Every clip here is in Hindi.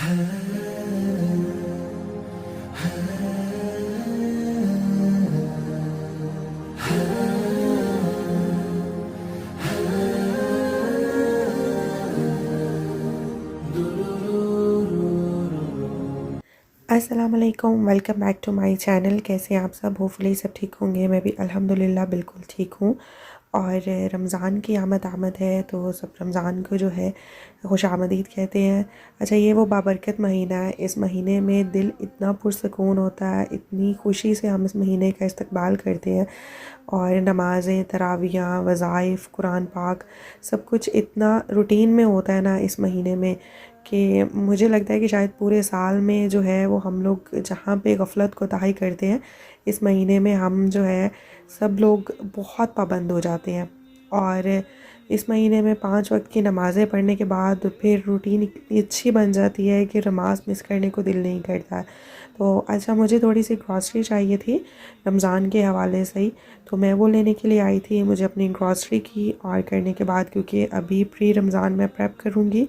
अस्सलाम वालेकुम, welcome back to my channel. कैसे हैं आप सब? होपफुली सब ठीक होंगे। मैं भी अल्हम्दुलिल्लाह बिल्कुल ठीक हूँ। और रमज़ान की आमद है, तो सब रमज़ान को जो है खुश आमदीद कहते हैं। अच्छा, ये वो बाबरकत महीना है। इस महीने में दिल इतना पुरसकून होता है, इतनी खुशी से हम इस महीने का इस्तकबाल करते हैं। और नमाज़ें, तरावियाँ, वज़ाइफ, कुरान पाक, सब कुछ इतना रूटीन में होता है ना इस महीने में, कि मुझे लगता है कि शायद पूरे साल में जो है वो हम लोग जहाँ पे गफलत कोताही करते हैं, इस महीने में हम जो है सब लोग बहुत पाबंद हो जाते हैं। और इस महीने में 5 वक्त की नमाज़ें पढ़ने के बाद फिर रूटीन इतनी अच्छी बन जाती है कि नमाज़ मिस करने को दिल नहीं करता है। तो अच्छा, मुझे थोड़ी सी ग्रॉसरी चाहिए थी रमज़ान के हवाले से ही, तो मैं वो लेने के लिए आई थी। मुझे अपनी ग्रॉसरी की और करने के बाद, क्योंकि अभी प्री रमज़ान मैं प्रेप करूँगी,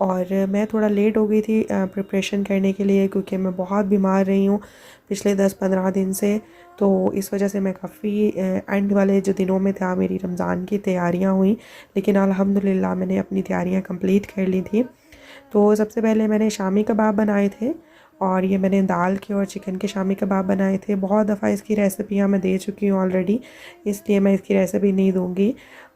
और मैं थोड़ा लेट हो गई थी प्रिपरेशन करने के लिए, क्योंकि मैं बहुत बीमार रही हूँ पिछले 10-15 दिन से। तो इस वजह से मैं काफ़ी एंड वाले जो दिनों में था मेरी रमज़ान की तैयारियाँ हुई, लेकिन अल्हम्दुलिल्लाह मैंने अपनी तैयारियाँ कंप्लीट कर ली थी। तो सबसे पहले मैंने शामी कबाब बनाए थे, और ये मैंने दाल के और चिकन के शामी कबाब बनाए थे। बहुत दफ़ा इसकी रेसिपियाँ मैं दे चुकी हूँ ऑलरेडी, इसलिए मैं इसकी रेसिपी नहीं दूँगी।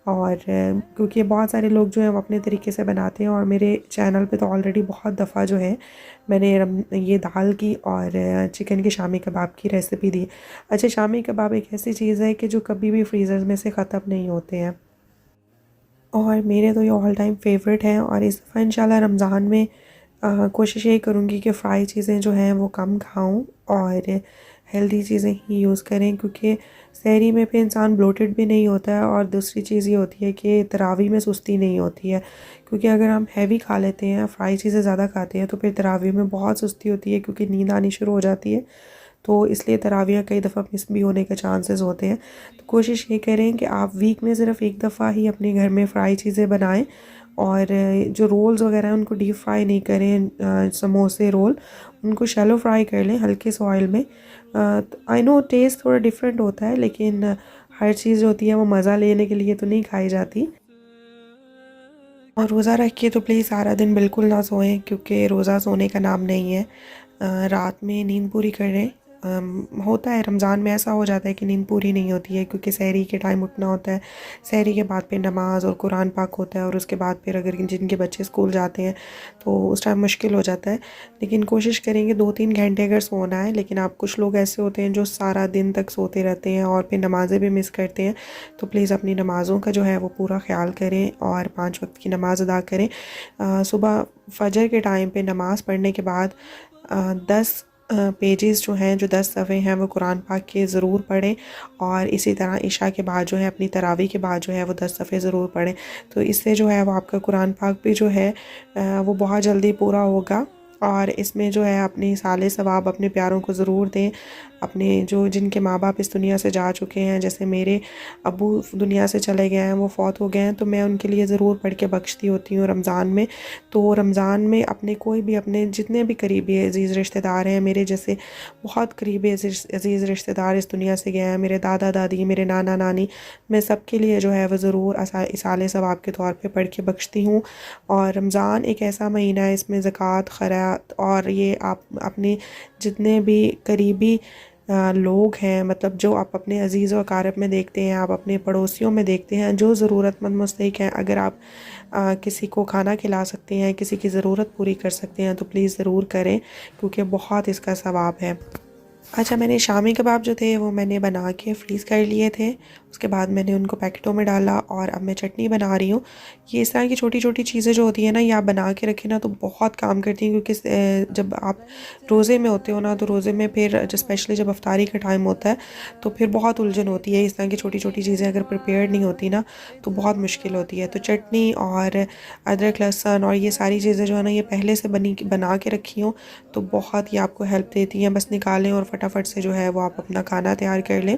और क्योंकि बहुत सारे लोग जो हैं वो अपने तरीके से बनाते हैं, और मेरे चैनल पे तो ऑलरेडी बहुत दफ़ा जो है मैंने ये दाल की और चिकन के शामी कबाब की रेसिपी दी। अच्छा, शामी कबाब एक ऐसी चीज़ है कि जो कभी भी फ्रीज़र में से ख़त्म नहीं होते हैं, और मेरे तो ये ऑल टाइम फेवरेट हैं। और इस दफ़ा इंशाल्लाह रमज़ान में कोशिश यही करूँगी कि फ़्राई चीज़ें जो हैं वो कम खाऊं और हेल्दी चीज़ें ही यूज़ करें, क्योंकि सहरी में फिर इंसान ब्लोटेड भी नहीं होता है। और दूसरी चीज़ ये होती है कि तरावी में सुस्ती नहीं होती है, क्योंकि अगर हम हैवी खा लेते हैं, फ़्राई चीज़ें ज़्यादा खाते हैं, तो फिर तरावी में बहुत सुस्ती होती है, क्योंकि नींद आनी शुरू हो जाती है। तो इसलिए तरावियाँ कई दफ़ा मिस भी होने के चांसेस होते हैं। तो कोशिश ये करें कि आप वीक में सिर्फ़ एक दफ़ा ही अपने घर में फ़्राई चीज़ें बनाएं, और जो रोल्स वगैरह हैं उनको डीप फ्राई नहीं करें। समोसे, रोल, उनको शैलो फ्राई कर लें हल्के से ऑयल में। आई नो टेस्ट थोड़ा डिफरेंट होता है, लेकिन हर चीज़ जो होती है वो मज़ा लेने के लिए तो नहीं खाई जाती। और रोज़ा रख के तो प्लीज़ सारा दिन बिल्कुल ना सोएं, क्योंकि रोज़ा सोने का नाम नहीं है। रात में नींद पूरी करें। होता है रमज़ान में ऐसा हो जाता है कि नींद पूरी नहीं होती है, क्योंकि सहरी के टाइम उठना होता है। सहरी के बाद फिर नमाज और कुरान पाक होता है, और उसके बाद फिर अगर जिनके बच्चे स्कूल जाते हैं तो उस टाइम मुश्किल हो जाता है। लेकिन कोशिश करेंगे 2-3 घंटे अगर सोना है। लेकिन आप कुछ लोग ऐसे होते हैं जो सारा दिन तक सोते रहते हैं और फिर नमाज़ें भी मिस करते हैं। तो प्लीज़ अपनी नमाज़ों का जो है वो पूरा ख्याल करें, और 5 वक्त की नमाज़ अदा करें। सुबह फजर के टाइम पे नमाज़ पढ़ने के बाद 10 पेजेस जो हैं, जो 10 सफ़े हैं, वो कुरान पाक के ज़रूर पढ़ें। और इसी तरह इशा के बाद जो है, अपनी तरावी के बाद जो है वो 10 सफ़े ज़रूर पढ़ें। तो इससे जो है वो आपका कुरान पाक भी जो है वो बहुत जल्दी पूरा होगा। और इसमें जो है अपनी साले सवाब अपने प्यारों को ज़रूर दें। अपने जो जिनके माँ बाप इस दुनिया से जा चुके हैं, जैसे मेरे अबू दुनिया से चले गए हैं, वो फ़ौत हो गए हैं, तो मैं उनके लिए ज़रूर पढ़ के बख्शती होती हूँ रमज़ान में। तो रमज़ान में अपने कोई भी, अपने जितने भी करीबी अज़ीज़ रिश्तेदार हैं, मेरे जैसे बहुत करीबी अज़ीज़ रिश्तेदार इस दुनिया से गए हैं, मेरे दादा दादी, मेरे नाना नानी, मैं सबके लिए जो है वो ज़रूर इसाले सवाब के तौर पे पढ़ के बख्शती हूँ। और रमज़ान एक ऐसा महीना है, इसमें ज़कात, खैरात, और ये आप अपने जितने भी करीबी लोग हैं, मतलब जो आप अपने अज़ीज़ व अकारब में देखते हैं, आप अपने पड़ोसियों में देखते हैं जो ज़रूरतमंद मुस्तहिक हैं, अगर आप किसी को खाना खिला सकते हैं, किसी की ज़रूरत पूरी कर सकते हैं, तो प्लीज़ ज़रूर करें, क्योंकि बहुत इसका सवाब है। अच्छा, मैंने शामी कबाब जो थे वो मैंने बना के फ्रीज़ कर लिए थे। उसके बाद मैंने उनको पैकेटों में डाला, और अब मैं चटनी बना रही हूँ। ये इस तरह की छोटी-छोटी चीज़ें जो होती हैं ना, ये आप बना के रखें ना तो बहुत काम करती हैं, क्योंकि जब आप रोज़े में होते हो ना, तो रोज़े में फिर स्पेशली जब अफ्तारी का टाइम होता है, तो फिर बहुत उलझन होती है। इस तरह की छोटी-छोटी चीज़ें अगर प्रिपेयर्ड नहीं होती ना, तो बहुत मुश्किल होती है। तो चटनी और अदरक, लहसुन और ये सारी चीज़ें जो है ना, ये पहले से बना के रखी हों, तो बहुत ही आपको हेल्प देती हैं। बस निकालें और फटाफट से जो है वो आप अपना खाना तैयार कर लें।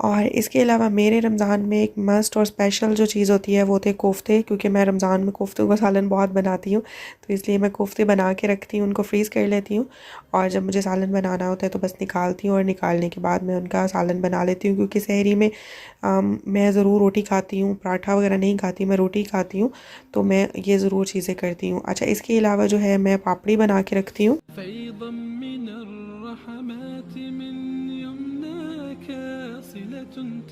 और इसके अलावा मेरे रमज़ान में एक मस्ट और स्पेशल जो चीज़ होती है वो थे कोफ्ते, क्योंकि मैं रमज़ान में कोफ्तों का सालन बहुत बनाती हूँ, तो इसलिए मैं कोफ्ते बना के रखती हूँ, उनको फ्रीज़ कर लेती हूँ और जब मुझे सालन बनाना होता है तो बस निकालती हूँ और निकालने के बाद मैं उनका सालन बना लेती हूँ। क्योंकि सहरी में मैं ज़रूर रोटी खाती हूँ, पराठा वगैरह नहीं खाती, मैं रोटी खाती हूँ, तो मैं ये ज़रूर चीज़ें करती हूँ। अच्छा, इसके अलावा जो है मैं पापड़ी बना के रखती हूँ।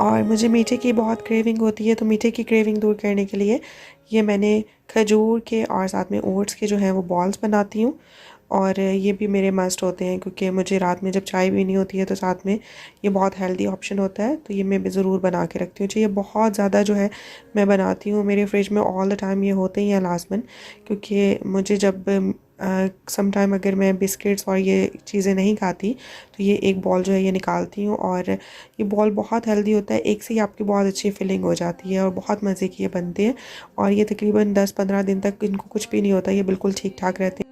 और मुझे मीठे की बहुत क्रेविंग होती है, तो मीठे की क्रेविंग दूर करने के लिए ये मैंने खजूर के और साथ में ओट्स के जो हैं वो बॉल्स बनाती हूँ, और ये भी मेरे मस्ट होते हैं क्योंकि मुझे रात में जब चाय पीनी होती है तो साथ में ये बहुत हेल्दी ऑप्शन होता है, तो ये मैं भी ज़रूर बना के रखती हूँ। ये बहुत ज़्यादा जो है मैं बनाती हूँ, मेरे फ्रिज में ऑल द टाइम ये होते ही हैं लाजमन, क्योंकि मुझे जब सम टाइम अगर मैं बिस्किट्स और ये चीज़ें नहीं खाती तो ये एक बॉल जो है ये निकालती हूँ, और ये बॉल बहुत हेल्दी होता है, एक से ही आपकी बहुत अच्छी फिलिंग हो जाती है और बहुत मज़े की ये बनते हैं, और ये तकरीबन 10-15 दिन तक इनको कुछ भी नहीं होता, ये बिल्कुल ठीक ठाक रहते हैं।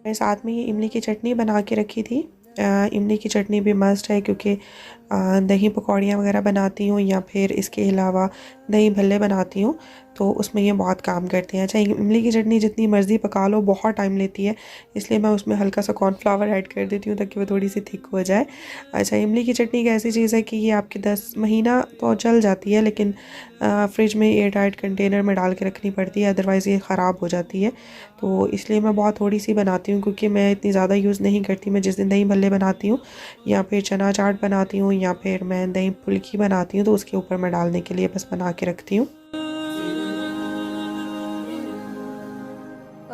मैं साथ में ये इमली की चटनी बना के रखी थी। इमली की चटनी भी मस्ट है, क्योंकि दही पकौड़ियाँ वगैरह बनाती हूँ या फिर इसके अलावा दही भल्ले बनाती हूँ, तो उसमें ये बहुत काम करते हैं। अच्छा, इमली की चटनी जितनी मर्ज़ी पका लो बहुत टाइम लेती है, इसलिए मैं उसमें हल्का सा कॉर्नफ्लावर ऐड कर देती हूँ ताकि वो थोड़ी सी थिक हो जाए। अच्छा, इमली की चटनी एक ऐसी चीज़ है कि ये आपकी 10 महीना तो चल जाती है, लेकिन फ्रिज में एयर टाइट कंटेनर में डाल के रखनी पड़ती है, अदरवाइज़ ये ख़राब हो जाती है, तो इसलिए मैं बहुत थोड़ी सी बनाती हूँ, क्योंकि मैं इतनी ज़्यादा यूज़ नहीं करती। मैं जिस दिन दही भल्ले बनाती हूँ या फिर चना चाट बनाती हूँ या फिर मैं दही फुल्की बनाती हूँ, तो उसके ऊपर मैं डालने के लिए बस बना के रखती हूँ।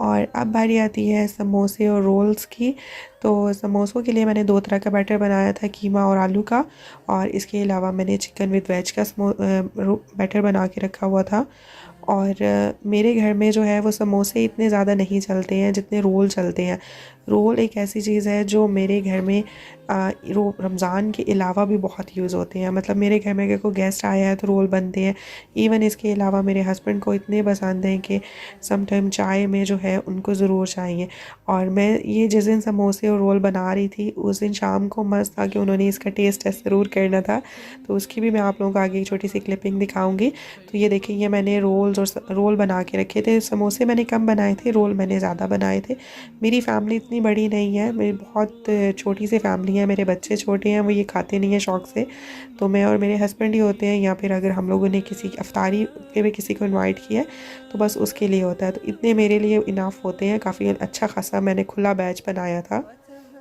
और अब बारी आती है समोसे और रोल्स की। तो समोसों के लिए मैंने 2 तरह का बैटर बनाया था, कीमा और आलू का, और इसके अलावा मैंने चिकन विद वेज का बैटर बना के रखा हुआ था। और मेरे घर में जो है वो समोसे इतने ज़्यादा नहीं चलते हैं जितने रोल चलते हैं। रोल एक ऐसी चीज़ है जो मेरे घर में रमज़ान के अलावा भी बहुत यूज़ होते हैं। मतलब मेरे घर में अगर कोई गेस्ट आया है तो रोल बनते हैं। इवन इसके अलावा मेरे हस्बैंड को इतने पसंद हैं कि सम टाइम चाय में जो है उनको ज़रूर चाहिए। और मैं ये जिस दिन समोसे और रोल बना रही थी उस दिन शाम को मस्त था कि उन्होंने इसका टेस्ट टेस्ट ज़रूर करना था। तो उसकी भी मैं आप लोगों को आगे एक छोटी सी क्लिपिंग दिखाऊंगी। तो ये देखिए, ये मैंने रोल बना के रखे थे। समोसे मैंने कम बनाए थे, रोल मैंने ज़्यादा बनाए थे। मेरी फैमिली इतनी बड़ी नहीं है, मेरी बहुत छोटी सी फैमिली है। मेरे बच्चे छोटे हैं, वो ये खाते नहीं हैं शौक़ से। तो मैं और मेरे हस्बैंड ही होते हैं, या फिर अगर हम लोगों ने किसी अफ्तारी पे भी किसी को इनवाइट किया है तो बस उसके लिए होता है। तो इतने मेरे लिए इनाफ होते हैं। काफ़ी अच्छा खासा मैंने खुला बैच बनाया था।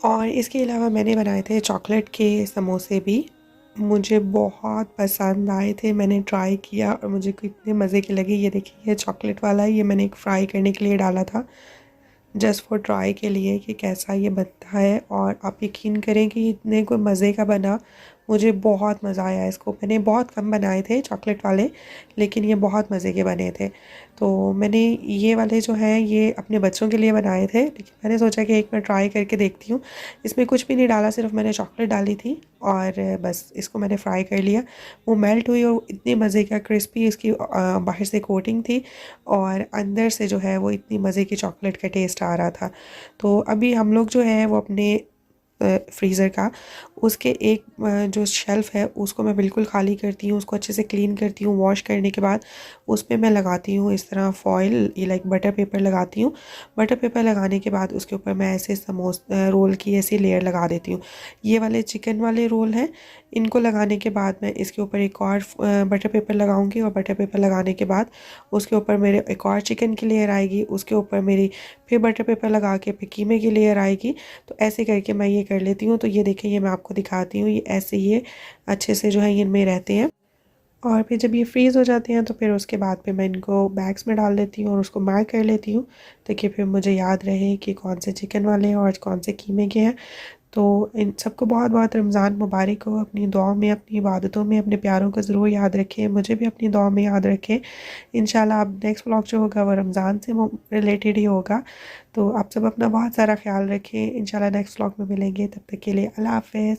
और इसके अलावा मैंने बनाए थे चॉकलेट के समोसे भी। मुझे बहुत पसंद आए थे, मैंने ट्राई किया और मुझे कितने मज़े के लगे। ये देखिए, ये चॉकलेट वाला ये मैंने एक फ्राई करने के लिए डाला था, जस्ट फॉर ट्राई के लिए कि कैसा ये बनता है। और आप यकीन करें कि इतने कोई मज़े का बना, मुझे बहुत मज़ा आया इसको। मैंने बहुत कम बनाए थे चॉकलेट वाले, लेकिन ये बहुत मज़े के बने थे। तो मैंने ये वाले जो हैं ये अपने बच्चों के लिए बनाए थे, लेकिन मैंने सोचा कि एक बार ट्राई करके देखती हूँ। इसमें कुछ भी नहीं डाला, सिर्फ मैंने चॉकलेट डाली थी और बस इसको मैंने फ्राई कर लिया। वो मेल्ट हुई और इतने मज़े का क्रिस्पी इसकी बाहर से कोटिंग थी और अंदर से जो है वो इतनी मज़े की चॉकलेट का टेस्ट आ रहा था। तो अभी हम लोग जो है वो अपने फ्रीज़र का उसके एक जो शेल्फ़ है उसको मैं बिल्कुल खाली करती हूँ, उसको अच्छे से क्लीन करती हूँ। वॉश करने के बाद उस पे मैं लगाती हूँ इस तरह फॉइल, ये लाइक बटर पेपर लगाती हूँ। बटर पेपर लगाने के बाद उसके ऊपर मैं ऐसे रोल की ऐसी लेयर लगा देती हूँ। ये वाले चिकन वाले रोल हैं, इनको लगाने के बाद मैं इसके ऊपर एक और बटर पेपर लगाऊंगी और बटर पेपर लगाने के बाद उसके ऊपर मेरे एक और चिकन की लेयर आएगी, उसके ऊपर मेरी फिर बटर पेपर लगा के फिर कीमे की लेयर आएगी। तो ऐसे करके मैं ये कर लेती हूँ। तो ये देखिए, ये मैं आपको दिखाती हूँ, ये ऐसे ये अच्छे से जो है ये इनमें रहते हैं। और फिर जब ये फ्रीज़ हो जाते हैं तो फिर उसके बाद फिर मैं इनको बैग्स में डाल देती हूँ और उसको मार्क कर लेती हूँ ताकि फिर मुझे याद रहे कि कौन से चिकन वाले हैं और कौन से कीमे के हैं। तो इन सबको बहुत बहुत रमज़ान मुबारक हो। अपनी दुआओं में, अपनी इबादतों में अपने प्यारों को ज़रूर याद रखें, मुझे भी अपनी दुआओं में याद रखें। इंशाल्लाह अब नेक्स्ट व्लॉग जो होगा वो रमज़ान से रिलेटेड ही होगा। तो आप सब अपना बहुत सारा ख्याल रखें। इंशाल्लाह नेक्स्ट व्लॉग में मिलेंगे, तब तक के लिए अल्लाह हाफ़िज़।